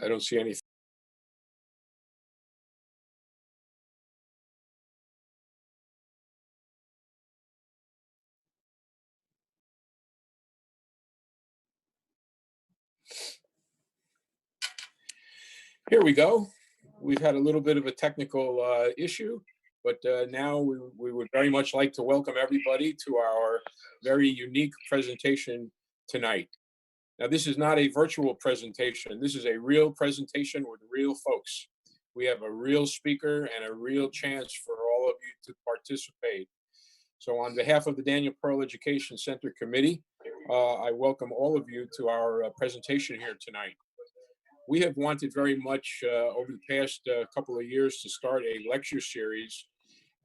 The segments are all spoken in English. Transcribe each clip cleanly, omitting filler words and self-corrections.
I don't see anything. Here we go. We've had a little bit of a technical issue, but now we would very much like to welcome everybody to our very unique presentation tonight. Now, this is not a virtual presentation. This is a real presentation with real folks. We have a real speaker and a real chance for all of you to participate. So on behalf of the Daniel Pearl Education Center Committee, I welcome all of you to our presentation here tonight. We have wanted very much over the past couple of years to start a lecture series,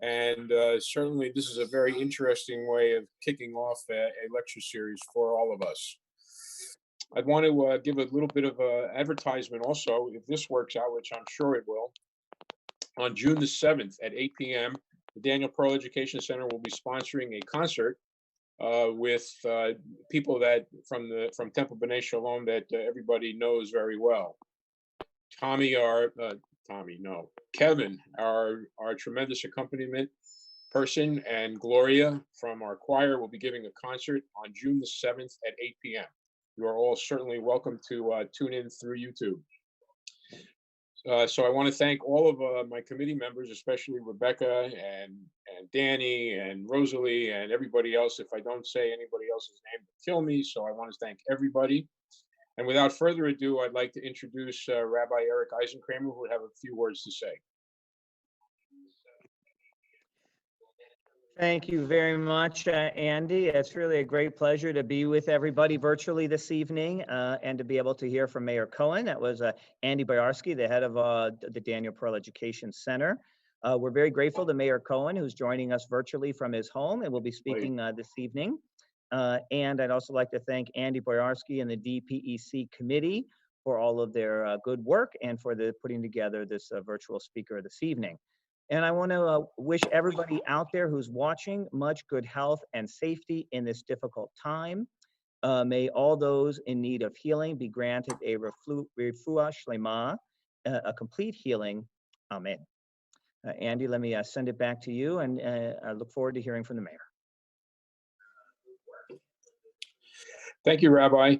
and certainly this is a very interesting way of kicking off a lecture series for all of us. I want to give a little bit of advertisement also, if this works out, which I'm sure it will. On June the 7th at 8 p.m., the Daniel Pearl Education Center will be sponsoring a concert with people that from Temple B'nai Shalom that everybody knows very well. Kevin, our tremendous accompaniment person, and Gloria from our choir will be giving a concert on June the 7th at 8 p.m. You are all certainly welcome to tune in through YouTube. So I want to thank all of my committee members, especially Rebecca and Danny and Rosalie and everybody else. If I don't say anybody else's name, kill me. So I want to thank everybody. And without further ado, I'd like to introduce Rabbi Eric Eisenkramer, who would have a few words to say. Thank you very much, Andy. It's really a great pleasure to be with everybody virtually this evening and to be able to hear from Mayor Cohen. That was Andy Boyarsky, the head of the Daniel Pearl Education Center. We're very grateful to Mayor Cohen, who's joining us virtually from his home and will be speaking this evening. And I'd also like to thank Andy Boyarsky and the DPEC committee for all of their good work and for putting together this virtual speaker this evening. And I want to wish everybody out there who's watching much good health and safety in this difficult time. May all those in need of healing be granted a refuah shlema, a complete healing. Amen. Andy, let me send it back to you, and I look forward to hearing from the mayor. Thank you, Rabbi.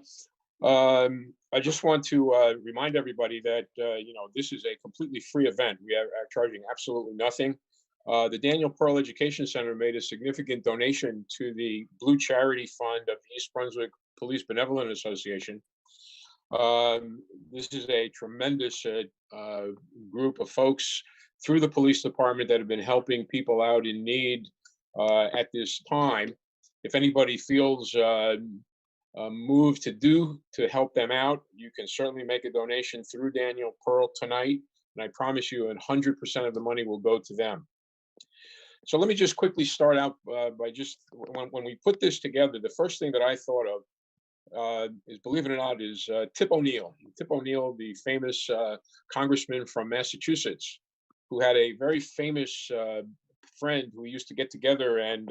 I just want to remind everybody that, this is a completely free event. We are charging absolutely nothing. The Daniel Pearl Education Center made a significant donation to the Blue Charity Fund of the East Brunswick Police Benevolent Association. This is a tremendous group of folks through the police department that have been helping people out in need at this time. If anybody feels moved to help them out, you can certainly make a donation through Daniel Pearl tonight, and I promise you 100% of the money will go to them. So let me just quickly start out by just, when we put this together, the first thing that I thought of is, believe it or not, is Tip O'Neill. Tip O'Neill, the famous congressman from Massachusetts, who had a very famous friend who used to get together and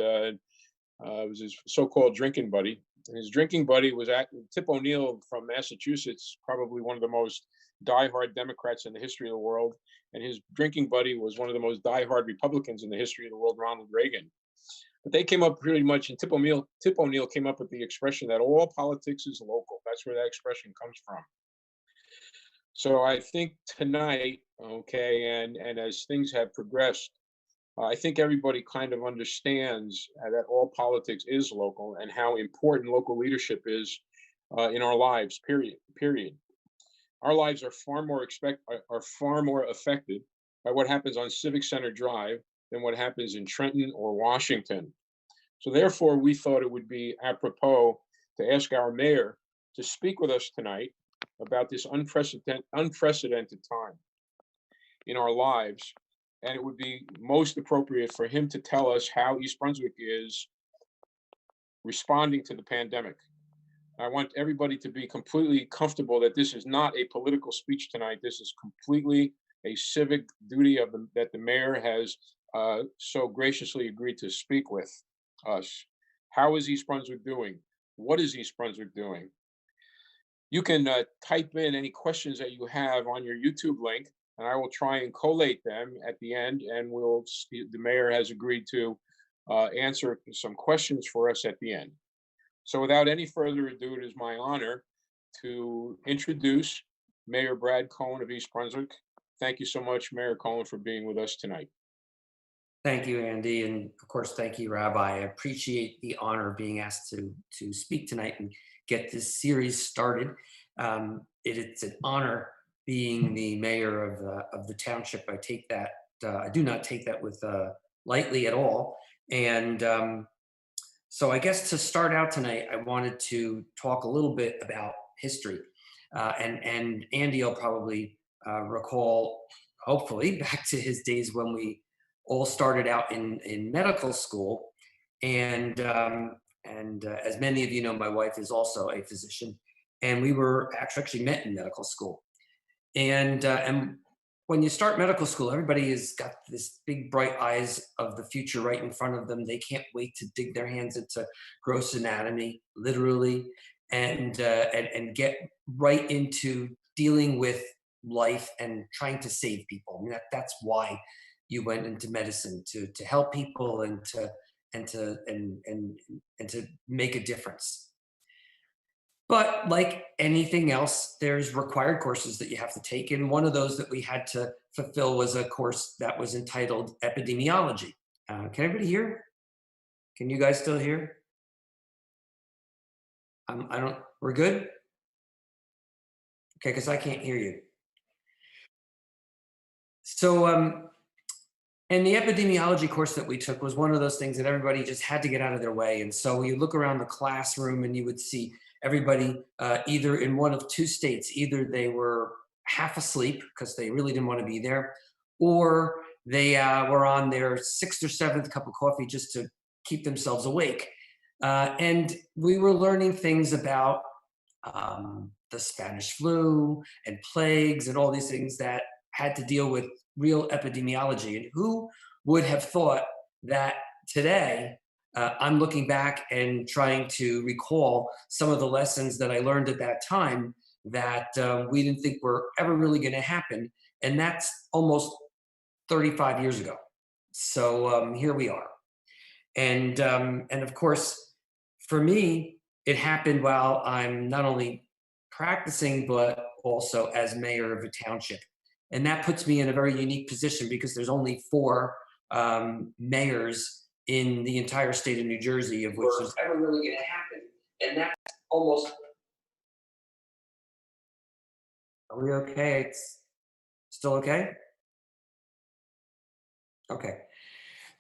was his so-called drinking buddy. And his drinking buddy was Tip O'Neill from Massachusetts, probably one of the most diehard Democrats in the history of the world. And his drinking buddy was one of the most diehard Republicans in the history of the world, Ronald Reagan. But they came up pretty much, and Tip O'Neill came up with the expression that all politics is local. That's where that expression comes from. So I think tonight, okay, and as things have progressed, I think everybody kind of understands that all politics is local and how important local leadership is in our lives, period. Our lives are far more affected by what happens on Civic Center Drive than what happens in Trenton or Washington. So therefore, we thought it would be apropos to ask our mayor to speak with us tonight about this unprecedented time in our lives. And it would be most appropriate for him to tell us how East Brunswick is responding to the pandemic. I want everybody to be completely comfortable that this is not a political speech tonight. This is completely a civic duty that the mayor has so graciously agreed to speak with us. How is East Brunswick doing? What is East Brunswick doing? You can type in any questions that you have on your YouTube link, and I will try and collate them at the end. And the mayor has agreed to answer some questions for us at the end. So without any further ado, it is my honor to introduce Mayor Brad Cohen of East Brunswick. Thank you so much, Mayor Cohen, for being with us tonight. Thank you, Andy, and of course, thank you, Rabbi. I appreciate the honor of being asked to speak tonight and get this series started. It's an honor being the mayor of the township. I take that. I do not take that with lightly at all. And so, I guess to start out tonight, I wanted to talk a little bit about history, and Andy will probably recall, hopefully, back to his days when we all started out in medical school. And as many of you know, my wife is also a physician, and we were actually met in medical school. And when you start medical school, everybody has got this big bright eyes of the future right in front of them. They can't wait to dig their hands into gross anatomy, literally, and get right into dealing with life and trying to save people. I mean, that's why you went into medicine, to help people and to make a difference. But like anything else, there's required courses that you have to take, and one of those that we had to fulfill was a course that was entitled Epidemiology. Can everybody hear? Can you guys still hear? I don't. We're good. Okay, because I can't hear you. So and the epidemiology course that we took was one of those things that everybody just had to get out of their way. And so you look around the classroom and you would see everybody either in one of two states. Either they were half asleep because they really didn't want to be there, or they were on their sixth or seventh cup of coffee just to keep themselves awake. And we were learning things about the Spanish flu and plagues and all these things that had to deal with real epidemiology. And who would have thought that today I'm looking back and trying to recall some of the lessons that I learned at that time that we didn't think were ever really going to happen. And that's almost 35 years ago. So here we are. And of course, for me, it happened while I'm not only practicing, but also as mayor of a township. And that puts me in a very unique position because there's only 4 mayors in the entire state of New Jersey, of which there's ever really going to happen. And that's almost. Are we okay? It's still okay? Okay.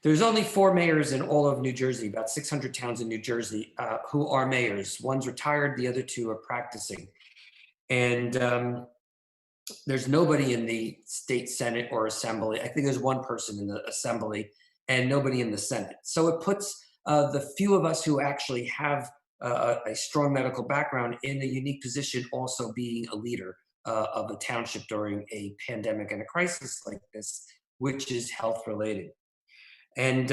There's only 4 mayors in all of New Jersey, about 600 towns in New Jersey, who are mayors. One's retired, the other 2 are practicing. And there's nobody in the state Senate or Assembly. I think there's one person in the Assembly and nobody in the Senate. So it puts the few of us who actually have a strong medical background in a unique position, also being a leader of a township during a pandemic and a crisis like this, which is health related. And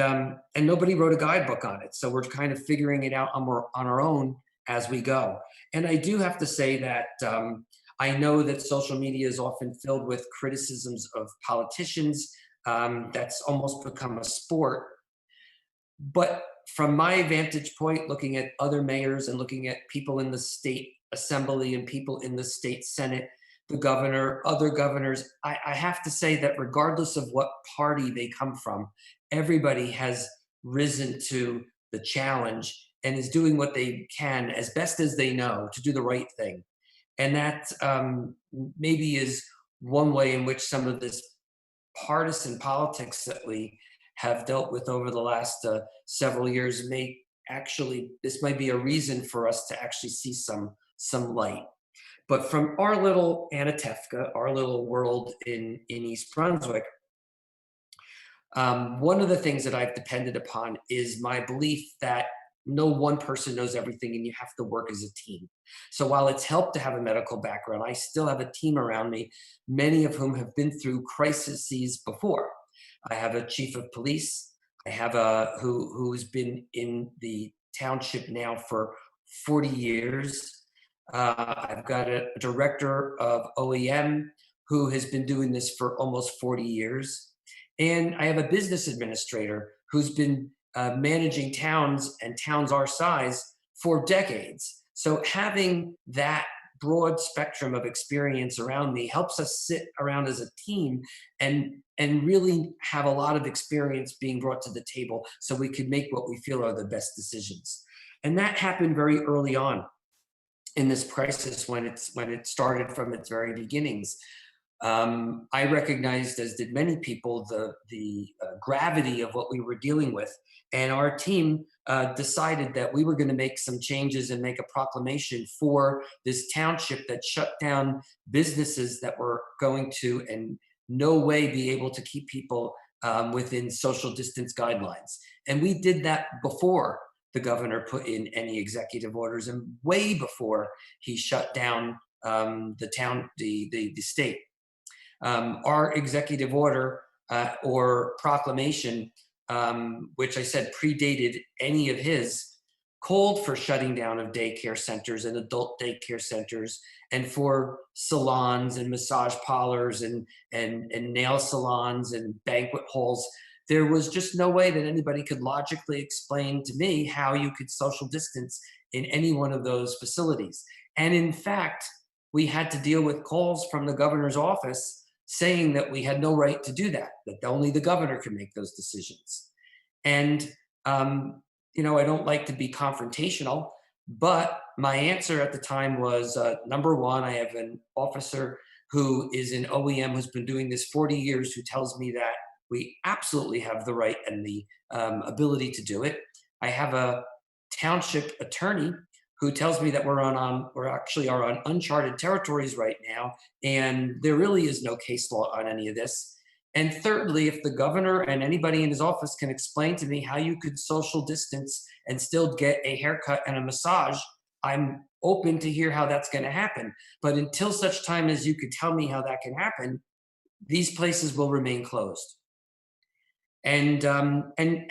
nobody wrote a guidebook on it. So we're kind of figuring it out on our own as we go. And I do have to say that I know that social media is often filled with criticisms of politicians. That's almost become a sport. But from my vantage point, looking at other mayors and looking at people in the state assembly and people in the state Senate, the governor, other governors, I have to say that regardless of what party they come from, everybody has risen to the challenge and is doing what they can as best as they know to do the right thing. And that maybe is one way in which some of this partisan politics that we have dealt with over the last several years this might be a reason for us to actually see some light. But from our little Anatevka, our little world in East Brunswick, one of the things that I've depended upon is my belief that no one person knows everything and you have to work as a team. So while it's helped to have a medical background, I still have a team around me, many of whom have been through crises before. I have a chief of police. I have who's been in the township now for 40 years. I've got a director of OEM who has been doing this for almost 40 years. And I have a business administrator who's been managing towns and towns our size for decades. So having that broad spectrum of experience around me helps us sit around as a team and really have a lot of experience being brought to the table so we can make what we feel are the best decisions. And that happened very early on in this crisis when it started from its very beginnings. I recognized, as did many people, the gravity of what we were dealing with. And our team decided that we were going to make some changes and make a proclamation for this township that shut down businesses that were going to in no way be able to keep people within social distance guidelines. And we did that before the governor put in any executive orders and way before he shut down the state. Our executive order or proclamation, which I said predated any of his, called for shutting down of daycare centers and adult daycare centers, and for salons and massage parlors and nail salons and banquet halls. There was just no way that anybody could logically explain to me how you could social distance in any one of those facilities. And in fact, we had to deal with calls from the governor's office saying that we had no right to do that only the governor could make those decisions. And, you know, I don't like to be confrontational, but my answer at the time was, number one, I have an officer who is in OEM who's been doing this 40 years, who tells me that we absolutely have the right and the ability to do it. I have a township attorney who tells me that we're actually on uncharted territories right now, and there really is no case law on any of this. And thirdly, if the governor and anybody in his office can explain to me how you could social distance and still get a haircut and a massage, I'm open to hear how that's going to happen. But until such time as you could tell me how that can happen, these places will remain closed. And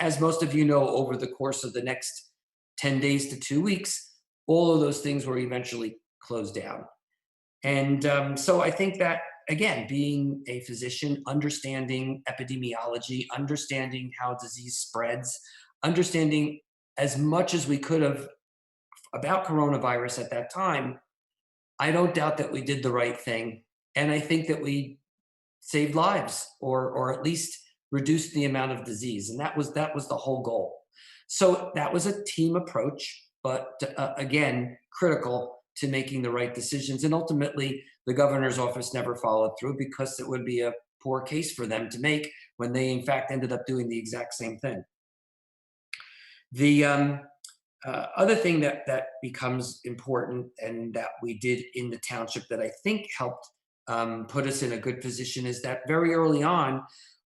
as most of you know, over the course of the next 10 days to 2 weeks, all of those things were eventually closed down. And so I think that, again, being a physician, understanding epidemiology, understanding how disease spreads, understanding as much as we could have about coronavirus at that time, I don't doubt that we did the right thing. And I think that we saved lives, or at least reduced the amount of disease. And that was the whole goal. So that was a team approach, but again, critical to making the right decisions. And ultimately, the governor's office never followed through because it would be a poor case for them to make when they, in fact, ended up doing the exact same thing. The other thing that becomes important and that we did in the township that I think helped put us in a good position is that very early on,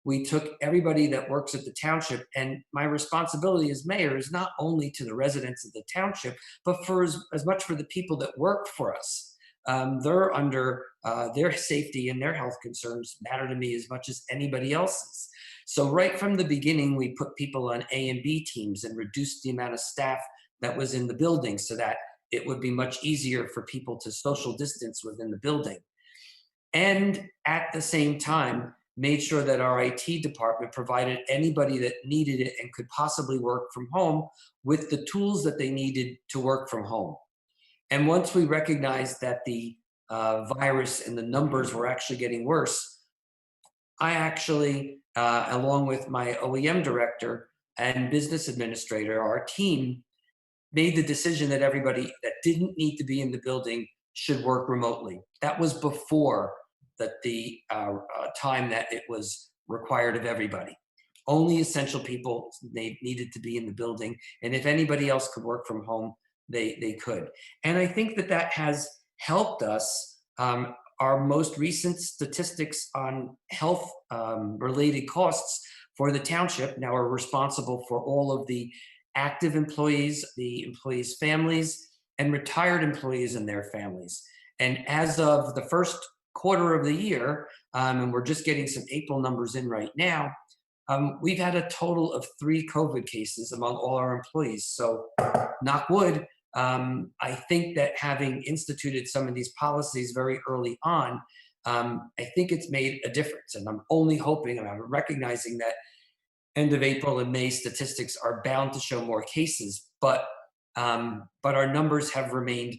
we took everybody that works at the township, and my responsibility as mayor is not only to the residents of the township, but for as much for the people that work for us. They're under their safety and their health concerns matter to me as much as anybody else's. So right from the beginning, we put people on A and B teams and reduced the amount of staff that was in the building so that it would be much easier for people to social distance within the building. And at the same time, made sure that our IT department provided anybody that needed it and could possibly work from home with the tools that they needed to work from home. And once we recognized that the virus and the numbers were actually getting worse, I actually, along with my OEM director and business administrator, our team, made the decision that everybody that didn't need to be in the building should work remotely. That was before the time that it was required of everybody. Only essential people needed to be in the building, and if anybody else could work from home, they could. And I think that has helped us. Our most recent statistics on health related costs for the township now are responsible for all of the active employees, the employees' families, and retired employees and their families. And as of the first quarter of the year, and we're just getting some April numbers in right now, we've had a total of 3 COVID cases among all our employees. So knock wood, I think that having instituted some of these policies very early on, I think it's made a difference. And I'm only hoping, and I'm recognizing that end of April and May statistics are bound to show more cases, but our numbers have remained,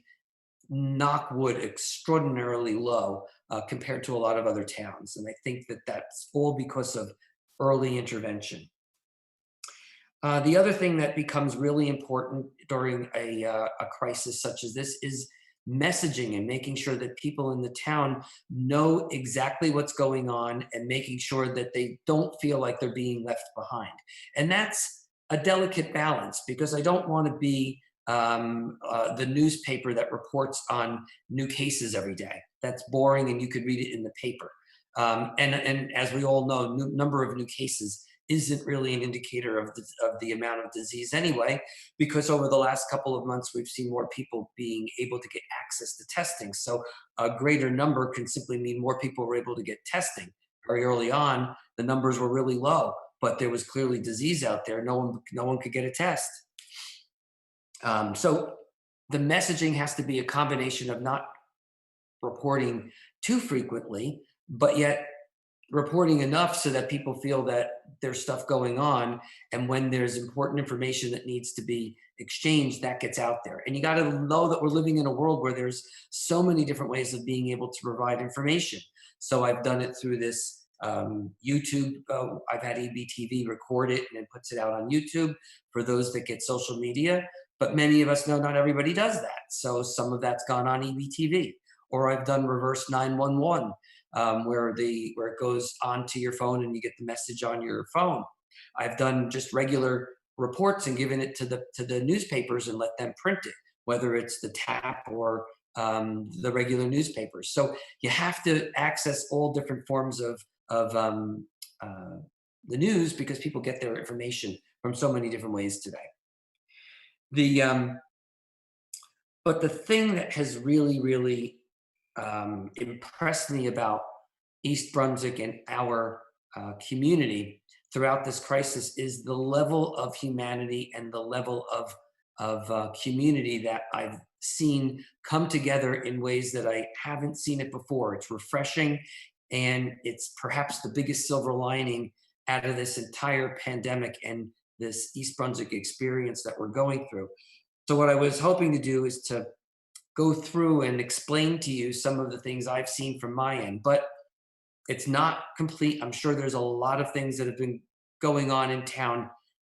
knock wood, extraordinarily low compared to a lot of other towns. And I think that that's all because of early intervention. The other thing that becomes really important during a crisis such as this is messaging and making sure that people in the town know exactly what's going on and making sure that they don't feel like they're being left behind. And that's a delicate balance, because I don't want to be the newspaper that reports on new cases every day. That's boring, and you could read it in the paper. And as we all know, number of new cases isn't really an indicator of the amount of disease anyway, because over the last couple of months, we've seen more people being able to get access to testing. So a greater number can simply mean more people were able to get testing. Very early on, the numbers were really low, but there was clearly disease out there. No one could get a test. So the messaging has to be a combination of not reporting too frequently, but yet reporting enough so that people feel that there's stuff going on, and when there's important information that needs to be exchanged, that gets out there. And you got to know that we're living in a world where there's so many different ways of being able to provide information. So I've done it through this YouTube. I've had EBTV record it and it puts it out on YouTube for those that get social media. But many of us know not everybody does that. So some of that's gone on EBTV. Or I've done reverse 911. Where it goes onto your phone and you get the message on your phone. I've done just regular reports and given it to the newspapers and let them print it, whether it's the TAP or the regular newspapers. So you have to access all different forms of the news, because people get their information from so many different ways today. But the thing that has really impressed me about East Brunswick and our community throughout this crisis is the level of humanity and the level of community that I've seen come together in ways that I haven't seen it before. It's refreshing, and it's perhaps the biggest silver lining out of this entire pandemic and this East Brunswick experience that we're going through. So what I was hoping to do is to go through and explain to you some of the things I've seen from my end, but it's not complete. I'm sure there's a lot of things that have been going on in town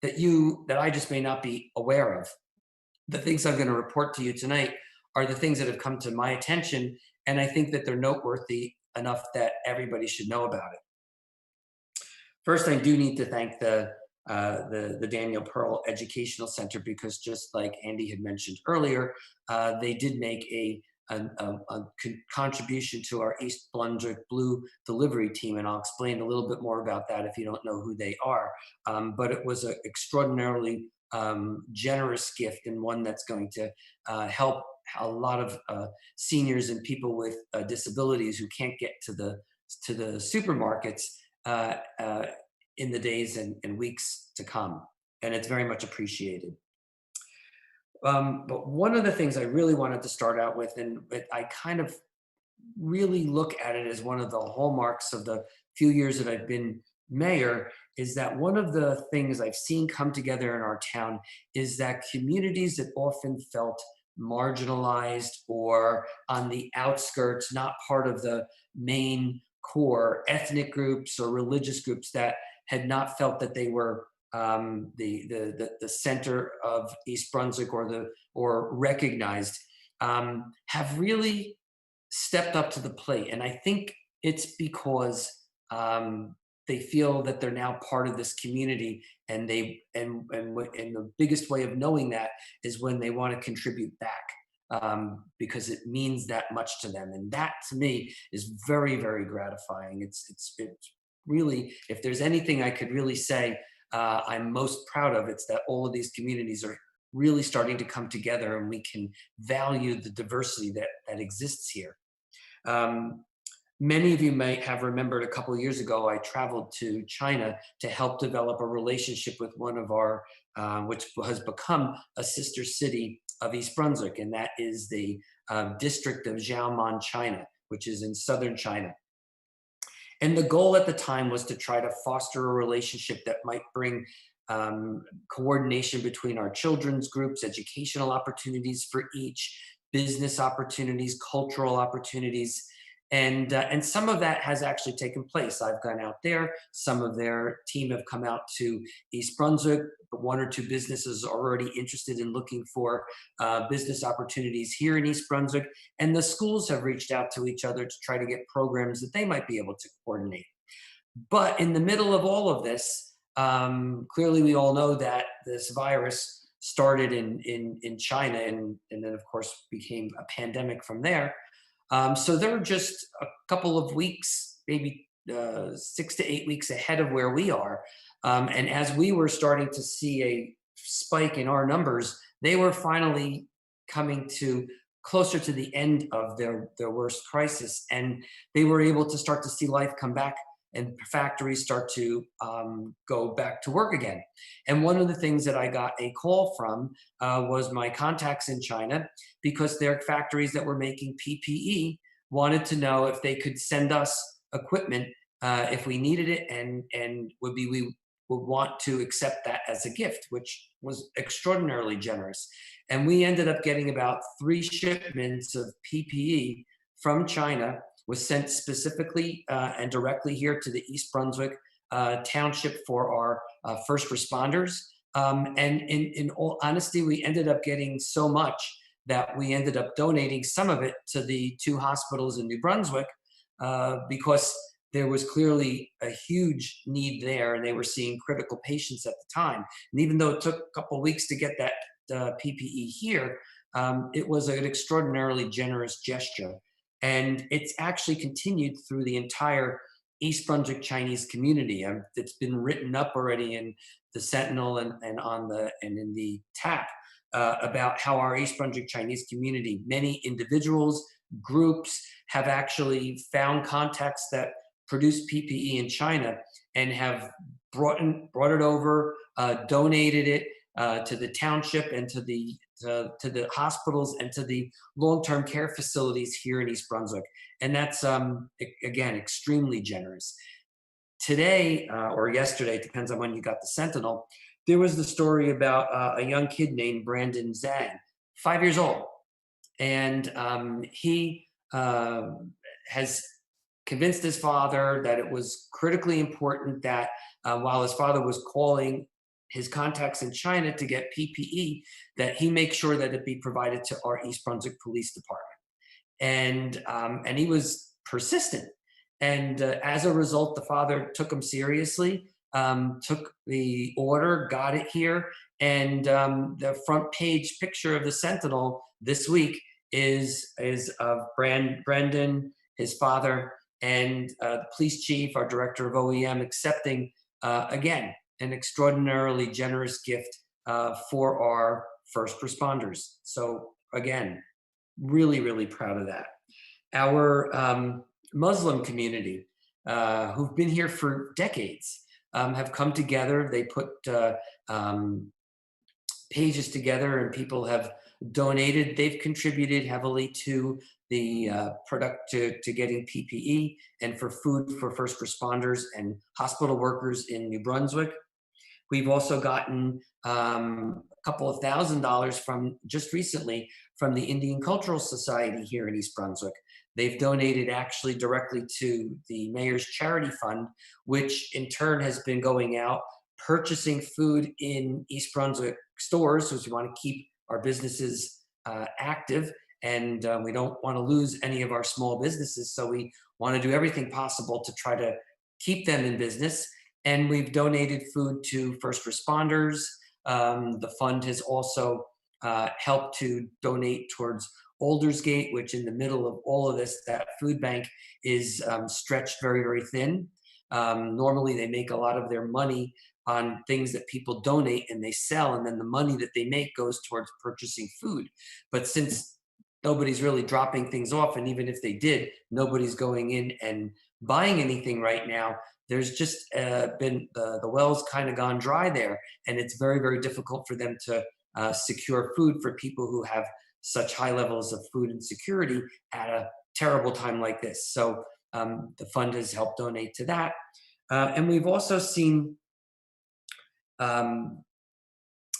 that I just may not be aware of. The things I'm going to report to you tonight are the things that have come to my attention, and I think that they're noteworthy enough that everybody should know about it. First, I do need to thank the Daniel Pearl Educational Center, because just like Andy had mentioned earlier, they did make a contribution to our East Brunswick Blue delivery team, and I'll explain a little bit more about that if you don't know who they are. But it was an extraordinarily generous gift, and one that's going to help a lot of seniors and people with disabilities who can't get to the supermarkets in the days and weeks to come, and it's very much appreciated. But one of the things I really wanted to start out with, and I kind of really look at it as one of the hallmarks of the few years that I've been mayor, is that one of the things I've seen come together in our town is that communities that often felt marginalized or on the outskirts, not part of the main core, ethnic groups or religious groups that had not felt that they were the center of East Brunswick or recognized, have really stepped up to the plate. And I think it's because they feel that they're now part of this community, and the biggest way of knowing that is when they want to contribute back, because it means that much to them. And that to me is very, very gratifying. It's really, if there's anything I could really say I'm most proud of, it's that all of these communities are really starting to come together, and we can value the diversity that exists here. Many of you might have remembered a couple of years ago, I traveled to China to help develop a relationship with one of our, which has become a sister city of East Brunswick, and that is the district of Jiaoman, China, which is in southern China. And the goal at the time was to try to foster a relationship that might bring coordination between our children's groups, educational opportunities for each, business opportunities, cultural opportunities. And some of that has actually taken place. I've gone out there. Some of their team have come out to East Brunswick. One or two businesses are already interested in looking for business opportunities here in East Brunswick. And the schools have reached out to each other to try to get programs that they might be able to coordinate. But in the middle of all of this, clearly we all know that this virus started in China and then of course became a pandemic from there. So they're just a couple of weeks, maybe 6 to 8 weeks ahead of where we are. And as we were starting to see a spike in our numbers, they were finally coming to closer to the end of their worst crisis. And they were able to start to see life come back and factories start to go back to work again. And one of the things that I got a call from was my contacts in China, because their factories that were making PPE wanted to know if they could send us equipment if we needed it, and we would want to accept that as a gift, which was extraordinarily generous. And we ended up getting about 3 shipments of PPE from China, was sent specifically and directly here to the East Brunswick township for our first responders. And in all honesty, we ended up getting so much that we ended up donating some of it to the 2 hospitals in New Brunswick because there was clearly a huge need there, and they were seeing critical patients at the time. And even though it took a couple of weeks to get that PPE here, it was an extraordinarily generous gesture. And it's actually continued through the entire East Brunswick Chinese community. It's been written up already in the Sentinel and in the TAP about how our East Brunswick Chinese community, many individuals, groups have actually found contacts that produce PPE in China and have brought it over, donated it to the township and to the hospitals and to the long-term care facilities here in East Brunswick. And that's, again, extremely generous. Today, or yesterday, it depends on when you got the Sentinel, there was the story about a young kid named Brandon Zhang, 5 years old. And he has convinced his father that it was critically important that while his father was calling his contacts in China to get PPE, that he make sure that it be provided to our East Brunswick Police Department. And he was persistent. And as a result, the father took him seriously, took the order, got it here. And the front page picture of the Sentinel this week is of Brendan, his father, and the police chief, our director of OEM, accepting, again, an extraordinarily generous gift for our first responders. So again, really, really proud of that. Our Muslim community, who've been here for decades, have come together. They put pages together and people have donated. They've contributed heavily to the product, to getting PPE and for food for first responders and hospital workers in New Brunswick. We've also gotten a couple of $1,000s from just recently from the Indian Cultural Society here in East Brunswick. They've donated actually directly to the Mayor's Charity Fund, which in turn has been going out, purchasing food in East Brunswick stores, because we want to keep our businesses active, and we don't want to lose any of our small businesses. So we want to do everything possible to try to keep them in business. And we've donated food to first responders. The fund has also helped to donate towards Aldersgate, which in the middle of all of this, that food bank is stretched very, very thin. Normally they make a lot of their money on things that people donate and they sell, and then the money that they make goes towards purchasing food. But since nobody's really dropping things off, and even if they did, nobody's going in and buying anything right now, there's just been the well's kind of gone dry there, and it's very, very difficult for them to secure food for people who have such high levels of food insecurity at a terrible time like this. So the fund has helped donate to that. And we've also seen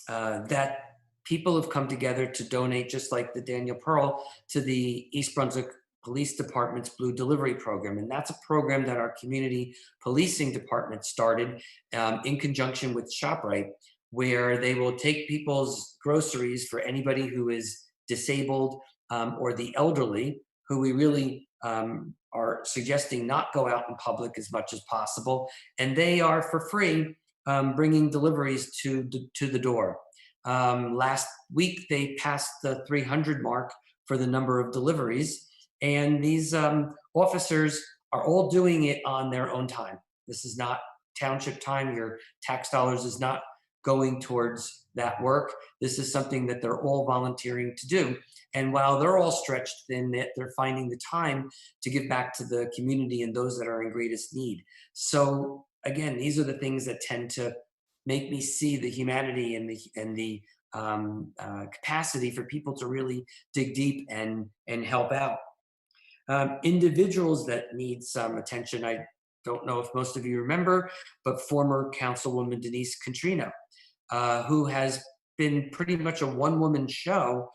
that people have come together to donate, just like the Daniel Pearl, to the East Brunswick Police Department's Blue Delivery Program. And that's a program that our community policing department started in conjunction with ShopRite, where they will take people's groceries for anybody who is disabled or the elderly, who we really are suggesting not go out in public as much as possible. And they are for free bringing deliveries to the door. Last week, they passed the 300 mark for the number of deliveries. And these officers are all doing it on their own time. This is not township time. Your tax dollars is not going towards that work. This is something that they're all volunteering to do. And while they're all stretched thin, they're finding the time to give back to the community and those that are in greatest need. So again, these are the things that tend to make me see the humanity and the capacity for people to really dig deep and help out. Individuals that need some attention, I don't know if most of you remember, but former Councilwoman Deniska, who has been pretty much a one-woman show,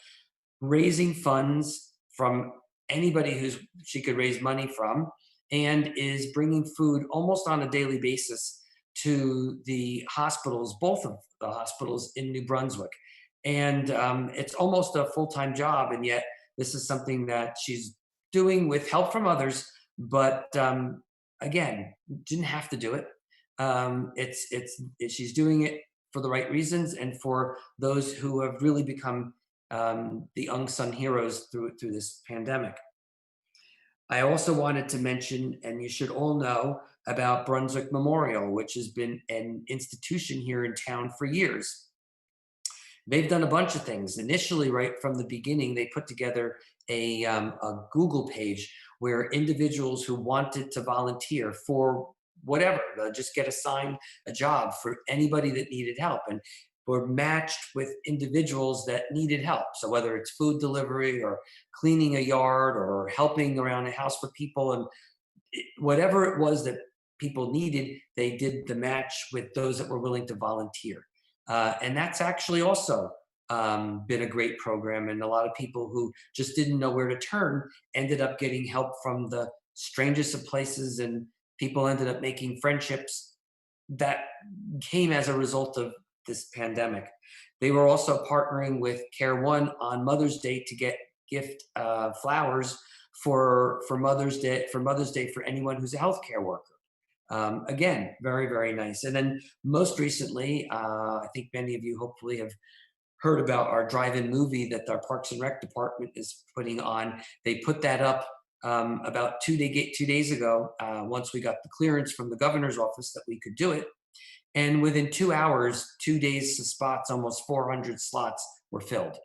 raising funds from anybody who she could raise money from, and is bringing food almost on a daily basis to the hospitals, both of the hospitals in New Brunswick. And it's almost a full-time job, and yet this is something that she's doing with help from others, but again, didn't have to do it. She's doing it for the right reasons and for those who have really become the unsung heroes through this pandemic. I also wanted to mention, and you should all know about Brunswick Memorial, which has been an institution here in town for years. They've done a bunch of things. Initially, right from the beginning, they put together a Google page where individuals who wanted to volunteer for whatever, just get assigned a job for anybody that needed help, and were matched with individuals that needed help. So whether it's food delivery or cleaning a yard or helping around the house for people, and whatever it was that people needed, they did the match with those that were willing to volunteer. And that's actually also been a great program. And a lot of people who just didn't know where to turn ended up getting help from the strangest of places, and people ended up making friendships that came as a result of this pandemic. They were also partnering with CareOne on Mother's Day to get gift flowers for Mother's Day for anyone who's a healthcare worker. Again, very, very nice. And then most recently, I think many of you hopefully have heard about our drive-in movie that our Parks and Rec department is putting on. They put that up about 2 days ago, once we got the clearance from the governor's office that we could do it. And within 2 hours, 2 days of spots, almost 400 slots were filled.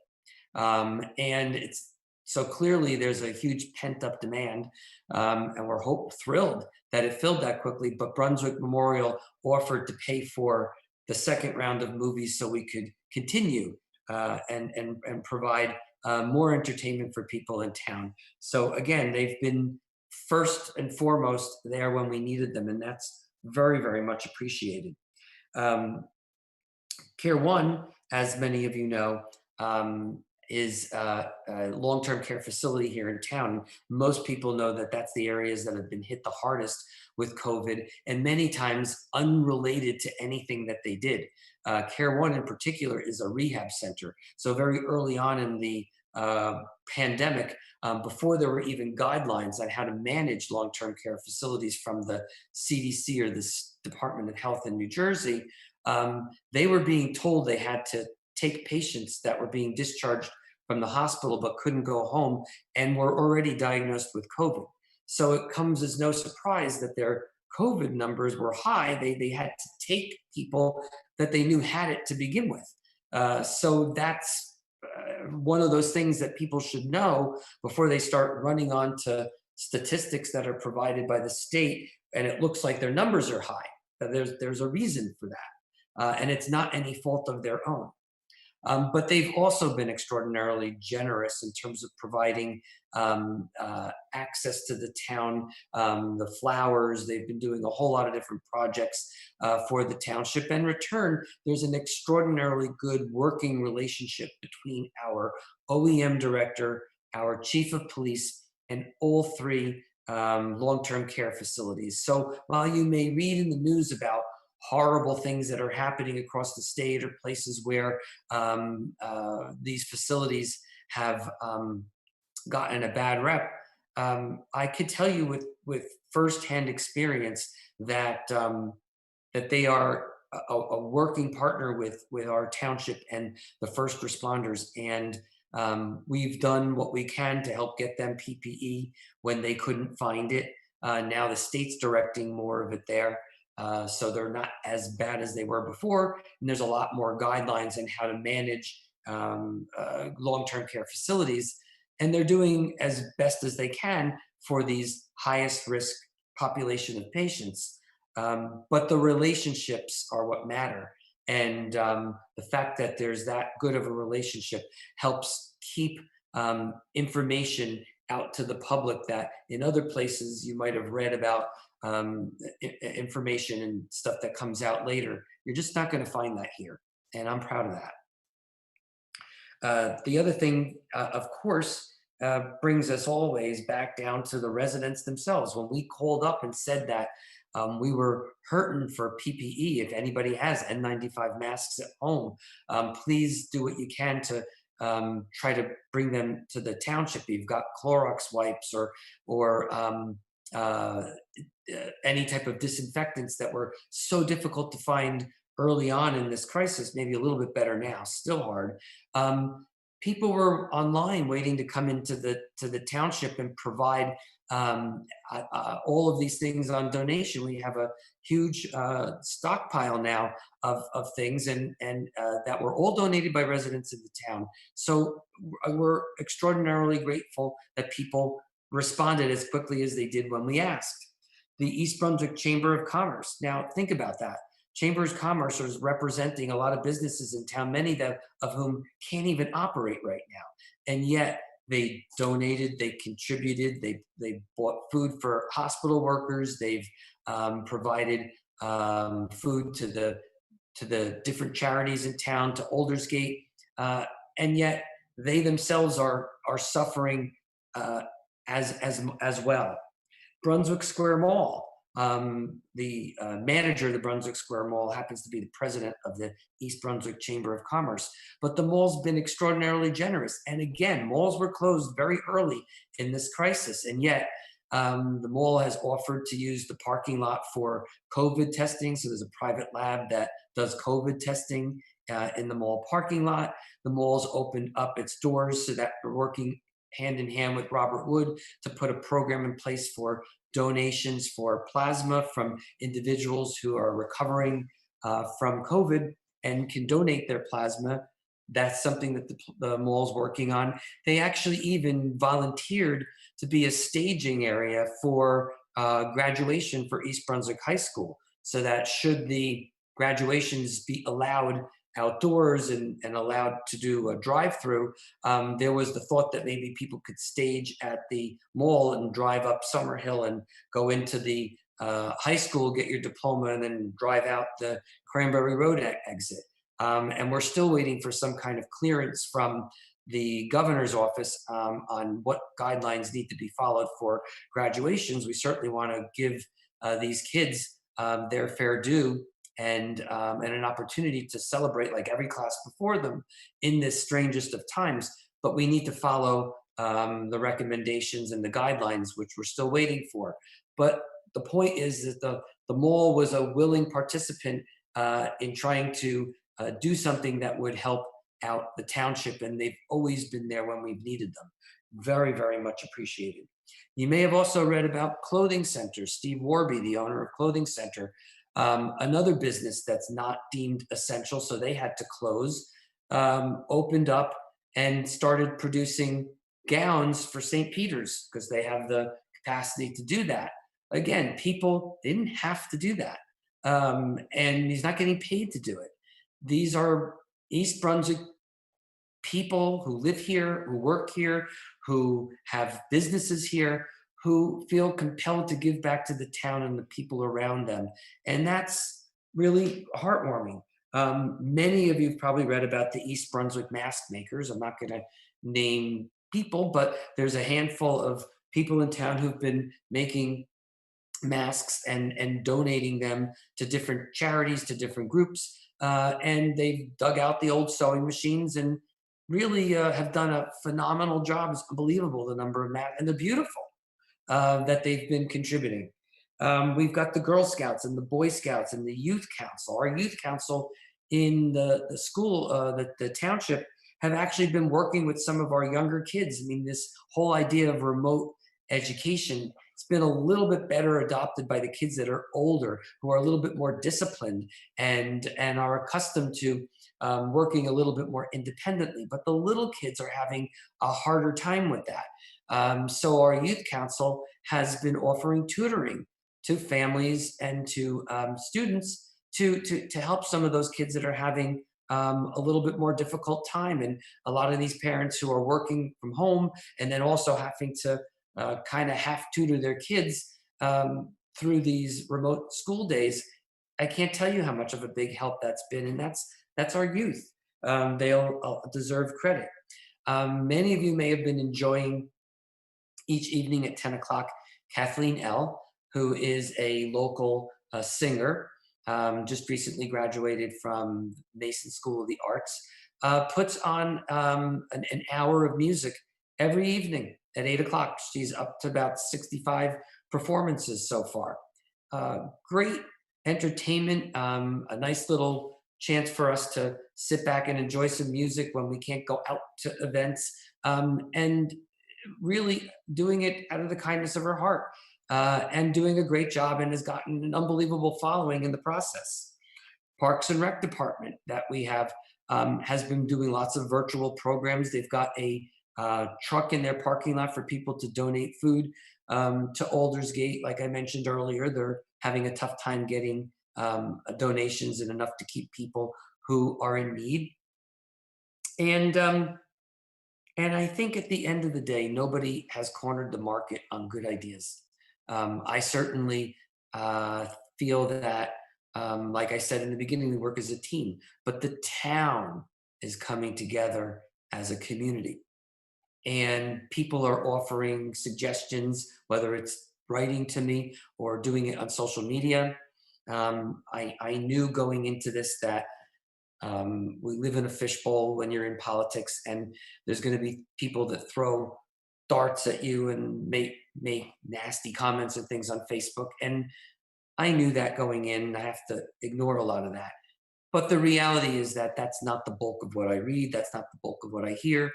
And it's so clearly there's a huge pent-up demand, and we're thrilled that it filled that quickly. But Brunswick Memorial offered to pay for the second round of movies so we could continue and provide more entertainment for people in town. So again, they've been first and foremost there when we needed them, and that's very, very much appreciated. CareOne, as many of you know, is a long-term care facility here in town. Most people know that that's the areas that have been hit the hardest with COVID, and many times unrelated to anything that they did. CareOne in particular is a rehab center. So very early on in the pandemic, before there were even guidelines on how to manage long-term care facilities from the CDC or the Department of Health in New Jersey, they were being told they had to take patients that were being discharged from the hospital but couldn't go home and were already diagnosed with COVID. So it comes as no surprise that their COVID numbers were high. They had to take people that they knew had it to begin with. So that's one of those things that people should know before they start running on to statistics that are provided by the state, and it looks like their numbers are high. There's a reason for that, and it's not any fault of their own. But they've also been extraordinarily generous in terms of providing access to the town, the flowers. They've been doing a whole lot of different projects for the township. In return, there's an extraordinarily good working relationship between our OEM director, our chief of police, and all three long-term care facilities. So while you may read in the news about horrible things that are happening across the state or places where these facilities have gotten a bad rep, I could tell you with firsthand experience that that they are a working partner with our township and the first responders. And we've done what we can to help get them PPE when they couldn't find it. Now the state's directing more of it there. So they're not as bad as they were before. And there's a lot more guidelines on how to manage long-term care facilities. And they're doing as best as they can for these highest risk population of patients. But the relationships are what matter. And the fact that there's that good of a relationship helps keep information out to the public that in other places you might have read about information and stuff that comes out later. You're just not going to find that here. And I'm proud of that. The other thing, of course, brings us always back down to the residents themselves. When we called up and said that we were hurting for PPE, if anybody has N95 masks at home, please do what you can to try to bring them to the township. You've got Clorox wipes or any type of disinfectants that were so difficult to find early on in this crisis, maybe a little bit better now, still hard. People were online waiting to come into the township and provide all of these things on donation. We have a huge stockpile now of things and that were all donated by residents of the town. So we're extraordinarily grateful that people responded as quickly as they did when we asked. The East Brunswick Chamber of Commerce. Now think about that. Chamber of Commerce is representing a lot of businesses in town, many of whom can't even operate right now. And yet they donated, they contributed, they bought food for hospital workers, they've provided food to the different charities in town, to Aldersgate, and yet they themselves are suffering as well. Brunswick Square Mall. The manager of the Brunswick Square Mall happens to be the president of the East Brunswick Chamber of Commerce. But the mall's been extraordinarily generous. And again, malls were closed very early in this crisis. And yet the mall has offered to use the parking lot for COVID testing. So there's a private lab that does COVID testing in the mall parking lot. The mall's opened up its doors so that we're working hand in hand with Robert Wood to put a program in place for donations for plasma from individuals who are recovering from COVID and can donate their plasma. That's something that the mall's working on. They actually even volunteered to be a staging area for graduation for East Brunswick High School, so that should the graduations be allowed outdoors and allowed to do a drive-through, there was the thought that maybe people could stage at the mall and drive up Summerhill and go into the high school, get your diploma, and then drive out the Cranberry Road exit. And we're still waiting for some kind of clearance from the governor's office on what guidelines need to be followed for graduations. We certainly want to give these kids their fair due and an opportunity to celebrate like every class before them in this strangest of times. But we need to follow the recommendations and the guidelines, which we're still waiting for. But the point is that the mall was a willing participant in trying to do something that would help out the township, and they've always been there when we've needed them. Very, very much appreciated. You may have also read about Clothing Center. Steve Warby, the owner of Clothing Center, another business that's not deemed essential, so they had to close, opened up and started producing gowns for St. Peter's because they have the capacity to do that. Again, people didn't have to do that. And he's not getting paid to do it. These are East Brunswick people who live here, who work here, who have businesses here, who feel compelled to give back to the town and the people around them. And that's really heartwarming. Many of you have probably read about the East Brunswick mask makers. I'm not going to name people, but there's a handful of people in town who've been making masks and donating them to different charities, to different groups. And they've dug out the old sewing machines and really have done a phenomenal job. It's unbelievable, the number of masks, and they're beautiful that they've been contributing. We've got the Girl Scouts and the Boy Scouts and the Youth Council. Our Youth Council in the school, the township, have actually been working with some of our younger kids. I mean, this whole idea of remote education, it's been a little bit better adopted by the kids that are older, who are a little bit more disciplined and are accustomed to working a little bit more independently. But the little kids are having a harder time with that. So our Youth Council has been offering tutoring to families and to students to help some of those kids that are having a little bit more difficult time. And a lot of these parents who are working from home and then also having to kind of half tutor their kids through these remote school days, I can't tell you how much of a big help that's been. And that's our youth. They all deserve credit. Many of you may have been enjoying each evening at 10 o'clock, Kathleen L., who is a local singer, just recently graduated from Mason School of the Arts, puts on an hour of music every evening at 8 o'clock. She's up to about 65 performances so far. Great entertainment, a nice little chance for us to sit back and enjoy some music when we can't go out to events, and really doing it out of the kindness of her heart, and doing a great job, and has gotten an unbelievable following in the process. Parks and Rec Department that we have has been doing lots of virtual programs. They've got a truck in their parking lot for people to donate food to Aldersgate. Like I mentioned earlier, they're having a tough time getting donations and enough to keep people who are in need. And I think at the end of the day, nobody has cornered the market on good ideas. I certainly feel that, like I said in the beginning, we work as a team, but the town is coming together as a community. And people are offering suggestions, whether it's writing to me or doing it on social media. I knew going into this that we live in a fishbowl when you're in politics, and there's going to be people that throw darts at you and make nasty comments and things on Facebook. And I knew that going in. I have to ignore a lot of that. But the reality is that that's not the bulk of what I read. That's not the bulk of what I hear.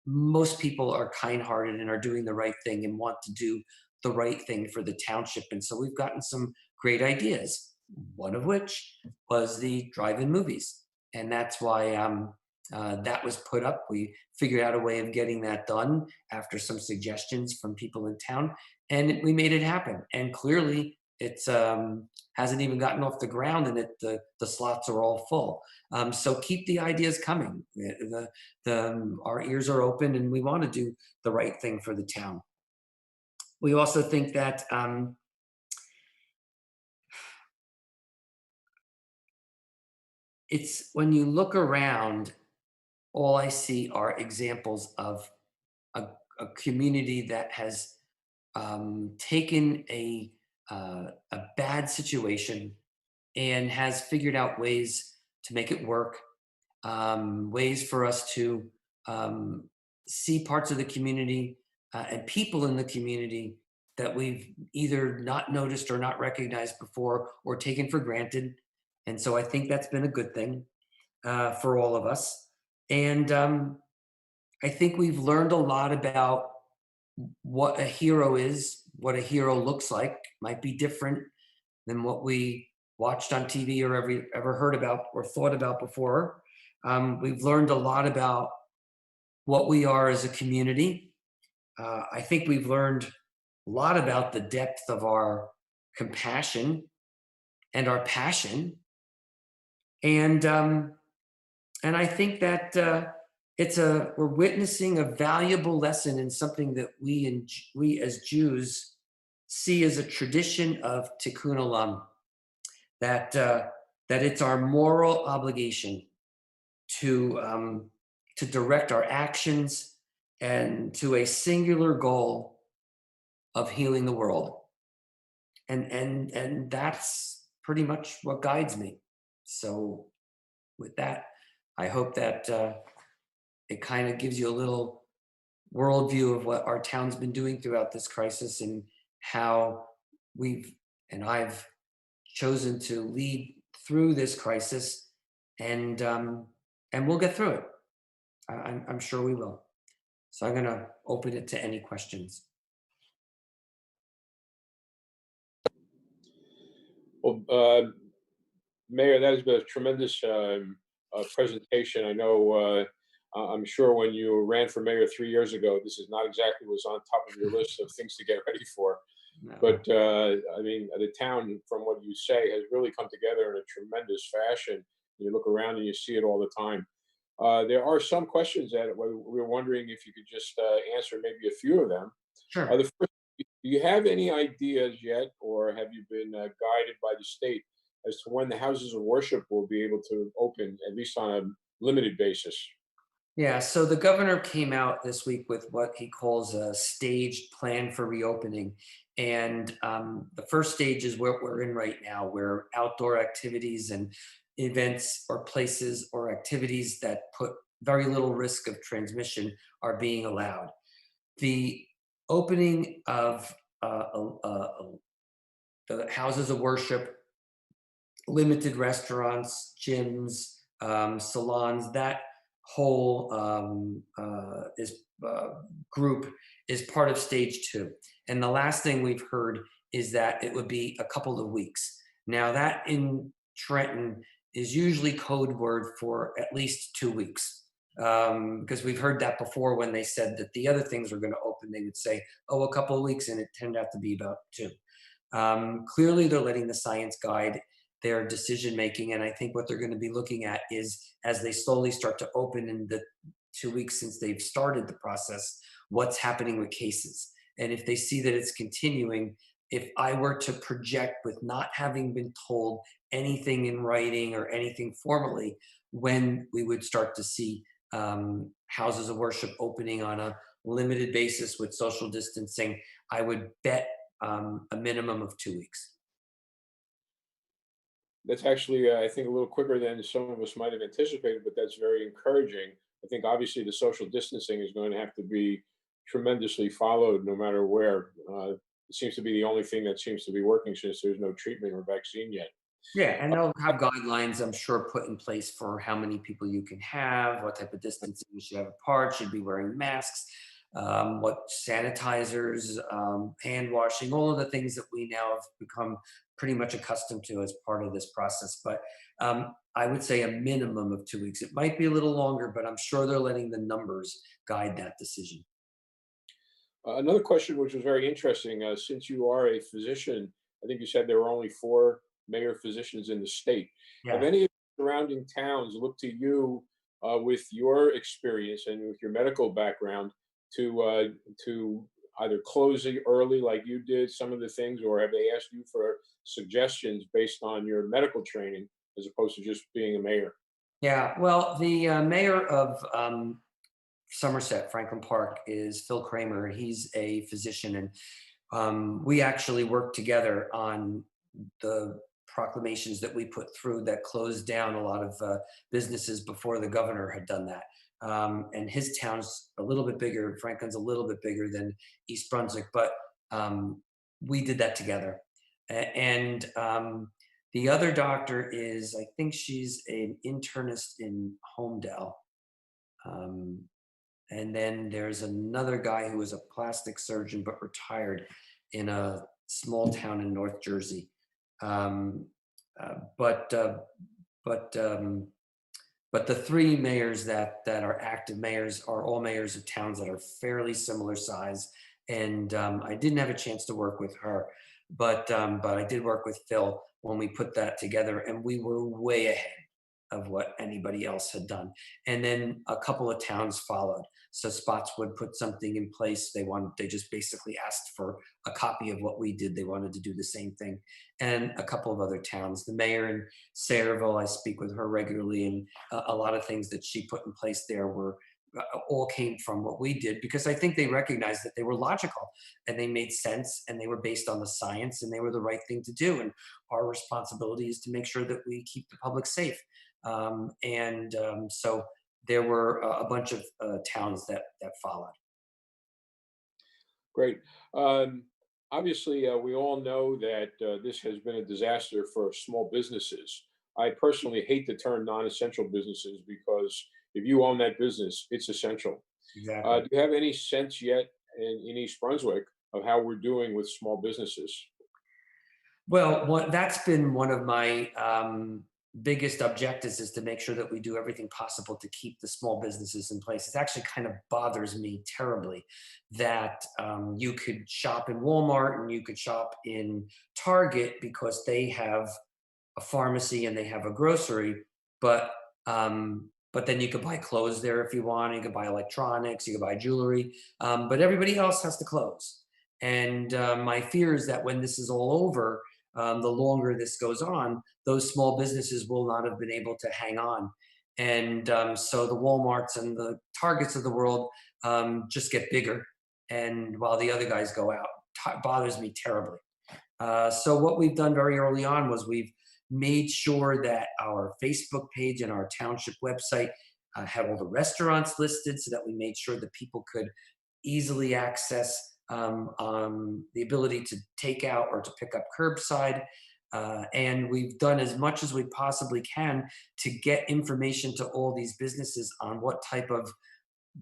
Most people are kind-hearted and are doing the right thing and want to do the right thing for the township. And so we've gotten some great ideas, one of which was the drive-in movies. And that's why that was put up. We figured out a way of getting that done after some suggestions from people in town, and we made it happen. And clearly it's hasn't even gotten off the ground, and the slots are all full. So keep the ideas coming. Our ears are open, and we want to do the right thing for the town. We also think that it's when you look around, all I see are examples of a community that has taken a bad situation and has figured out ways to make it work, ways for us to see parts of the community and people in the community that we've either not noticed or not recognized before or taken for granted. And so I think that's been a good thing for all of us. And I think we've learned a lot about what a hero is, what a hero looks like. Might be different than what we watched on TV or ever heard about or thought about before. We've learned a lot about what we are as a community. I think we've learned a lot about the depth of our compassion and our passion. And I think that we're witnessing a valuable lesson in something that we as Jews see as a tradition of tikkun olam, that it's our moral obligation to direct our actions and to a singular goal of healing the world. And that's pretty much what guides me. So with that, I hope that it kind of gives you a little worldview of what our town's been doing throughout this crisis, and how I've chosen to lead through this crisis, and we'll get through it. I'm sure we will. So I'm going to open it to any questions. Well, Mayor, that has been a tremendous presentation. I know, I'm sure when you ran for mayor 3 years ago, this is not exactly what was on top of your list of things to get ready for. No. But I mean, the town, from what you say, has really come together in a tremendous fashion. You look around and you see it all the time. There are some questions that we were wondering if you could just answer maybe a few of them. Sure. The first, do you have any ideas yet, or have you been guided by the state as to when the houses of worship will be able to open, at least on a limited basis? Yeah, so the governor came out this week with what he calls a staged plan for reopening. And the first stage is what we're in right now, where outdoor activities and events or places or activities that put very little risk of transmission are being allowed. The opening of the houses of worship, limited restaurants, gyms, salons, that whole group is part of stage 2. And the last thing we've heard is that it would be a couple of weeks. Now, that in Trenton is usually code word for at least 2 weeks. Because we've heard that before, when they said that the other things were going to open, they would say, oh, a couple of weeks, and it turned out to be about 2. Clearly, they're letting the science guide their decision making, and I think what they're going to be looking at is, as they slowly start to open in the 2 weeks since they've started the process, what's happening with cases. And if they see that it's continuing, if I were to project, with not having been told anything in writing or anything formally, when we would start to see houses of worship opening on a limited basis with social distancing, I would bet a minimum of 2 weeks. That's actually, I think, a little quicker than some of us might have anticipated, but that's very encouraging. I think obviously the social distancing is going to have to be tremendously followed no matter where. It seems to be the only thing that seems to be working, since there's no treatment or vaccine yet. Yeah, and they'll have guidelines, I'm sure, put in place for how many people you can have, what type of distancing you should have apart, should be wearing masks, what sanitizers, hand washing, all of the things that we now have become pretty much accustomed to as part of this process. But I would say a minimum of 2 weeks. It might be a little longer, but I'm sure they're letting the numbers guide that decision. Another question, which was very interesting, since you are a physician, I think you said there were only 4 mayor physicians in the state. Have Yeah. any of the surrounding towns looked to you, with your experience and with your medical background, to either close it early like you did some of the things, or have they asked you for suggestions based on your medical training as opposed to just being a mayor? Yeah, well, the mayor of Somerset, Franklin Park, is Phil Kramer. He's a physician, and we actually worked together on the proclamations that we put through that closed down a lot of businesses before the governor had done that. And his town's a little bit bigger. Franklin's a little bit bigger than East Brunswick, but we did that together. And the other doctor is, I think she's an internist in Homedale. And then there's another guy who was a plastic surgeon but retired in a small town in North Jersey. But the 3 mayors that are active mayors are all mayors of towns that are fairly similar size. And I didn't have a chance to work with her, but I did work with Phil when we put that together, and we were way ahead. of what anybody else had done. And then a couple of towns followed. So Spotswood put something in place. They just basically asked for a copy of what we did. They wanted to do the same thing. And a couple of other towns. The mayor in Sayreville, I speak with her regularly, and a lot of things that she put in place there were all came from what we did, because I think they recognized that they were logical and they made sense and they were based on the science and they were the right thing to do. And our responsibility is to make sure that we keep the public safe. So there were a bunch of towns that followed. Great. Obviously, we all know that this has been a disaster for small businesses. I personally hate the term non-essential businesses because if you own that business, it's essential. Exactly. Do you have any sense yet in East Brunswick of how we're doing with small businesses? Well, that's been one of my biggest objectives, is to make sure that we do everything possible to keep the small businesses in place. It actually kind of bothers me terribly that you could shop in Walmart and you could shop in Target because they have a pharmacy and they have a grocery, but then you could buy clothes there if you want. You could buy electronics, you could buy jewelry, but everybody else has to close. And my fear is that when this is all over, the longer this goes on, those small businesses will not have been able to hang on. And so the Walmarts and the Targets of the world just get bigger. And while the other guys go out, bothers me terribly. So what we've done very early on was we've made sure that our Facebook page and our township website had all the restaurants listed, so that we made sure that people could easily access the ability to take out or to pick up curbside. And we've done as much as we possibly can to get information to all these businesses on what type of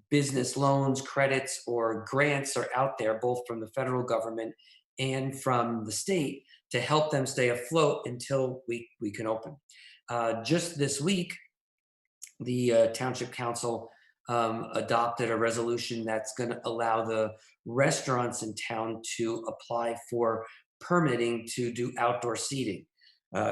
business loans, credits, or grants are out there, both from the federal government and from the state, to help them stay afloat until we can open. Just this week, the Township Council adopted a resolution that's going to allow the restaurants in town to apply for permitting to do outdoor seating.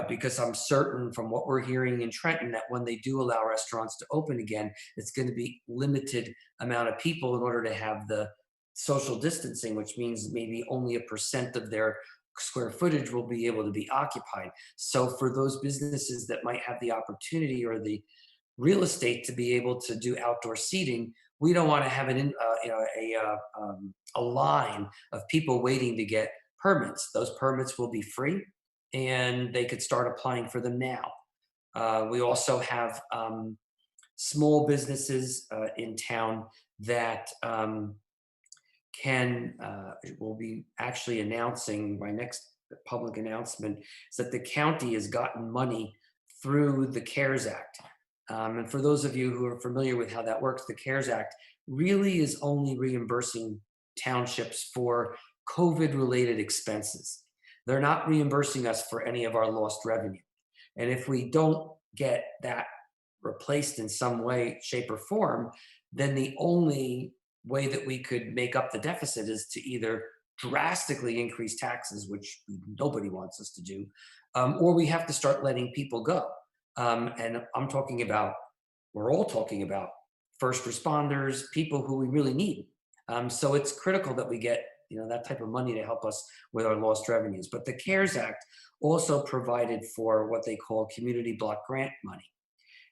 Because I'm certain from what we're hearing in Trenton that when they do allow restaurants to open again, it's going to be limited amount of people in order to have the social distancing, which means maybe only a % of their square footage will be able to be occupied. So for those businesses that might have the opportunity or the real estate to be able to do outdoor seating, we don't want to have a line of people waiting to get permits. Those permits will be free, and they could start applying for them now. We also have small businesses in town that will be actually announcing. My next public announcement is that the county has gotten money through the CARES Act. And for those of you who are familiar with how that works, the CARES Act really is only reimbursing townships for COVID-related expenses. They're not reimbursing us for any of our lost revenue. And if we don't get that replaced in some way, shape, or form, then the only way that we could make up the deficit is to either drastically increase taxes, which nobody wants us to do, or we have to start letting people go. And we're all talking about first responders, people who we really need. So it's critical that we get that type of money to help us with our lost revenues. But the CARES Act also provided for what they call community block grant money.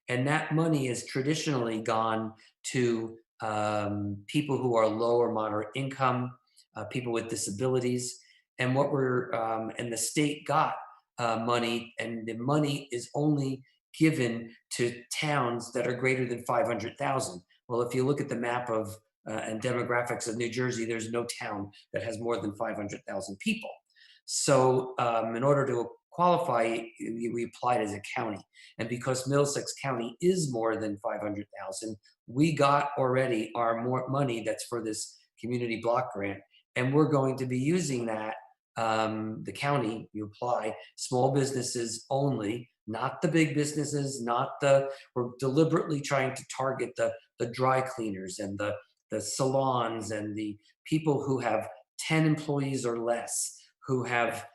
And that money has traditionally gone to people who are low or moderate income, people with disabilities. And and the state got money, and the money is only given to towns that are greater than 500,000. Well, if you look at the map of and demographics of New Jersey, there's no town that has more than 500,000 people. So in order to qualify, we applied as a county. And because Middlesex County is more than 500,000, we got already our more money that's for this community block grant. And we're going to be using that, the county, you apply, small businesses only, not the big businesses, we're deliberately trying to target the dry cleaners and the salons and the people who have 10 employees or less, who have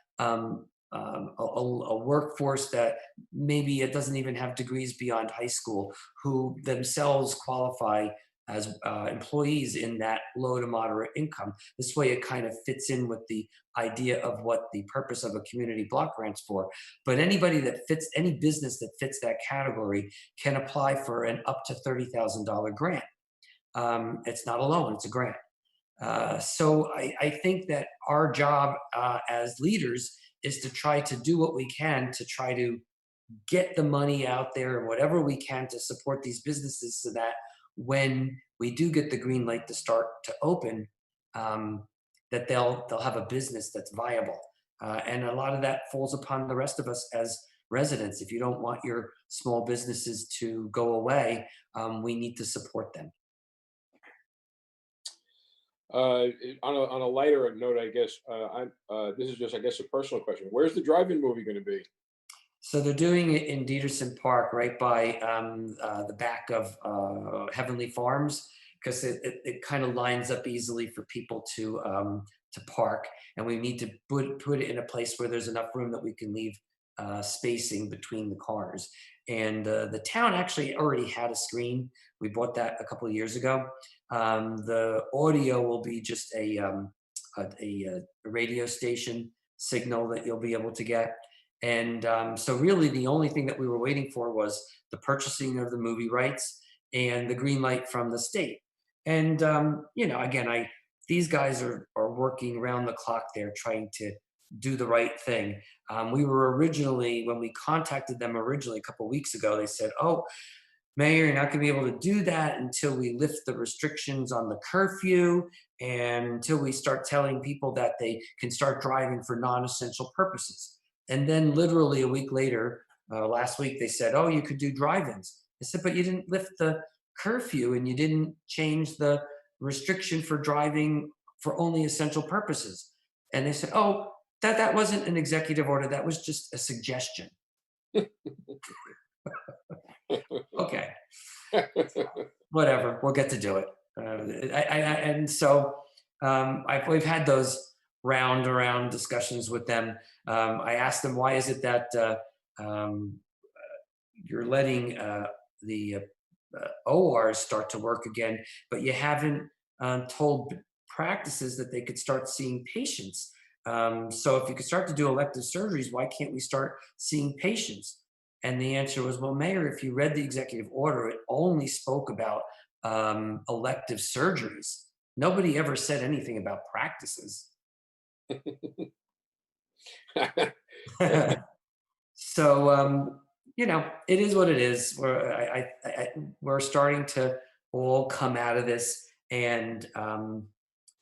a workforce that maybe it doesn't even have degrees beyond high school, who themselves qualify as employees in that low to moderate income. This way it kind of fits in with the idea of what the purpose of a community block grant's for. But anybody that fits, any business that fits that category can apply for an up to $30,000 grant. It's not a loan, it's a grant. So I think that our job as leaders is to try to do what we can to try to get the money out there and whatever we can to support these businesses, so that when we do get the green light to start to open, that they'll have a business that's viable. And a lot of that falls upon the rest of us as residents. If you don't want your small businesses to go away, we need to support them. On a lighter note, I guess, this is just, I guess, a personal question. Where's the drive-in movie going to be? So they're doing it in Dieterson Park, right by the back of Heavenly Farms, because it kind of lines up easily for people to park. And we need to put it in a place where there's enough room that we can leave spacing between the cars. And the town actually already had a screen. We bought that a couple of years ago. The audio will be just a radio station signal that you'll be able to get. And so really the only thing that we were waiting for was the purchasing of the movie rights and the green light from the state. And, you know, again, these guys are working around the clock there trying to do the right thing. We were originally, when we contacted them originally a couple of weeks ago, they said, oh, Mayor, you're not going to be able to do that until we lift the restrictions on the curfew and until we start telling people that they can start driving for non-essential purposes. And then literally a week later, last week, they said, oh, you could do drive-ins. I said, but you didn't lift the curfew and you didn't change the restriction for driving for only essential purposes. And they said, oh, that wasn't an executive order. That was just a suggestion. Okay, whatever, we'll get to do it. And so we've had those round discussions with them. I asked them, why is it that you're letting the ORs start to work again, but you haven't told practices that they could start seeing patients? So if you could start to do elective surgeries, why can't we start seeing patients? And the answer was, well, Mayor, if you read the executive order, it only spoke about elective surgeries. Nobody ever said anything about practices. So, you know, it is what it is. We're starting to all come out of this, and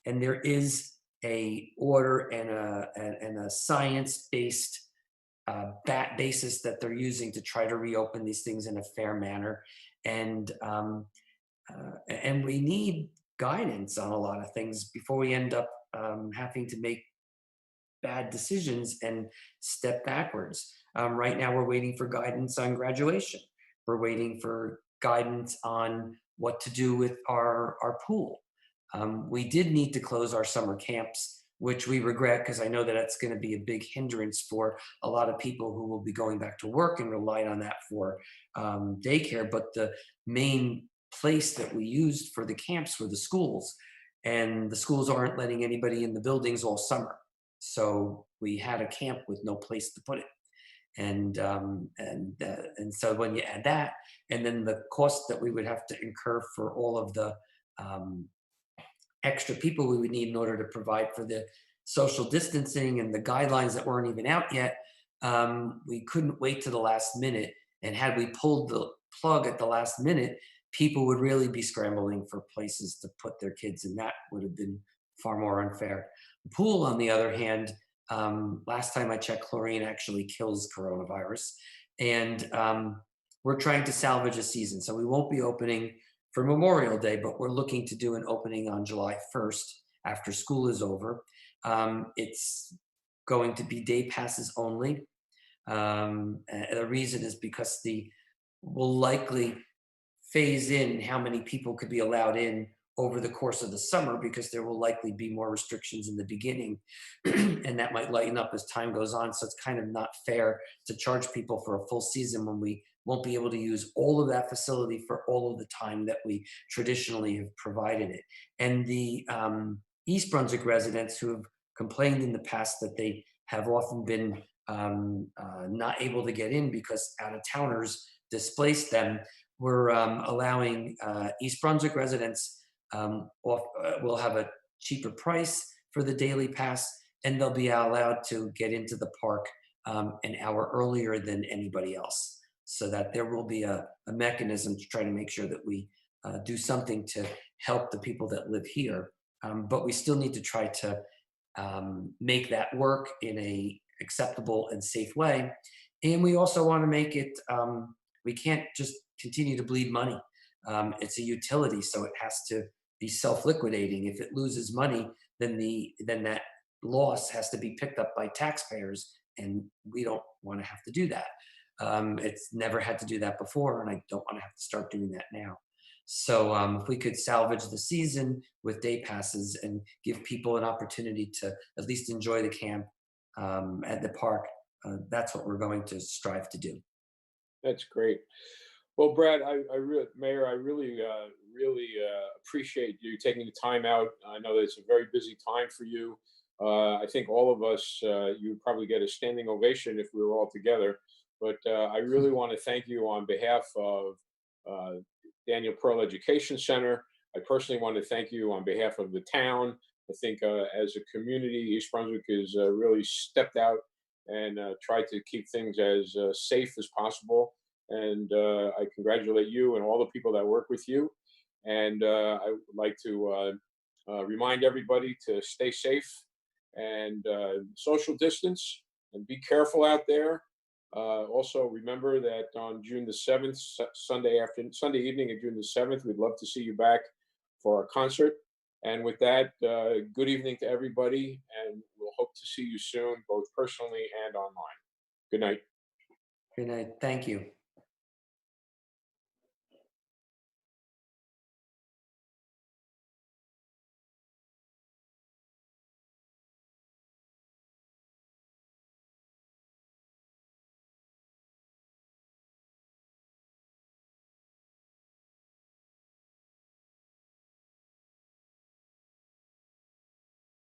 there is a order and a science-based basis that they're using to try to reopen these things in a fair manner, and we need guidance on a lot of things before we end up having to make bad decisions and step backwards. Right now, we're waiting for guidance on graduation. We're waiting for guidance on what to do with our pool. We did need to close our summer camps, which we regret, because I know that that's going to be a big hindrance for a lot of people who will be going back to work and relying on that for daycare. But the main place that we used for the camps were the schools, and the schools aren't letting anybody in the buildings all summer. So we had a camp with no place to put it. And so when you add that, and then the cost that we would have to incur for all of the extra people we would need in order to provide for the social distancing and the guidelines that weren't even out yet, we couldn't wait to the last minute. And had we pulled the plug at the last minute, people would really be scrambling for places to put their kids, and that would have been far more unfair. The pool, on the other hand, last time I checked, chlorine actually kills coronavirus. And we're trying to salvage a season. So we won't be opening for Memorial Day, but we're looking to do an opening on July 1st after school is over. It's going to be day passes only. And the reason is because we'll likely phase in how many people could be allowed in over the course of the summer, because there will likely be more restrictions in the beginning and that might lighten up as time goes on. So it's kind of not fair to charge people for a full season when we won't be able to use all of that facility for all of the time that we traditionally have provided it. And the East Brunswick residents who have complained in the past that they have often been not able to get in because out-of-towners displaced them, we're allowing East Brunswick residents will have a cheaper price for the daily pass, and they'll be allowed to get into the park an hour earlier than anybody else, so that there will be a mechanism to try to make sure that we do something to help the people that live here. But we still need to try to make that work in a acceptable and safe way. And we also want to make it, we can't just continue to bleed money. It's a utility, so it has to be self-liquidating. If it loses money, then that loss has to be picked up by taxpayers, and we don't want to have to do that. It's never had to do that before, and I don't want to have to start doing that now. So if we could salvage the season with day passes and give people an opportunity to at least enjoy the camp at the park, that's what we're going to strive to do. That's great. Well, Brad, Mayor, I really appreciate you taking the time out. I know that it's a very busy time for you. I think all of us, you'd probably get a standing ovation if we were all together. But I really want to thank you on behalf of Daniel Pearl Education Center. I personally want to thank you on behalf of the town. I think as a community, East Brunswick has really stepped out and tried to keep things as safe as possible. And I congratulate you and all the people that work with you. And I would like to remind everybody to stay safe and social distance and be careful out there. Also, remember that on June the 7th, Sunday evening of June the 7th, we'd love to see you back for our concert. And with that, good evening to everybody, and we'll hope to see you soon, both personally and online. Good night. Good night. Thank you.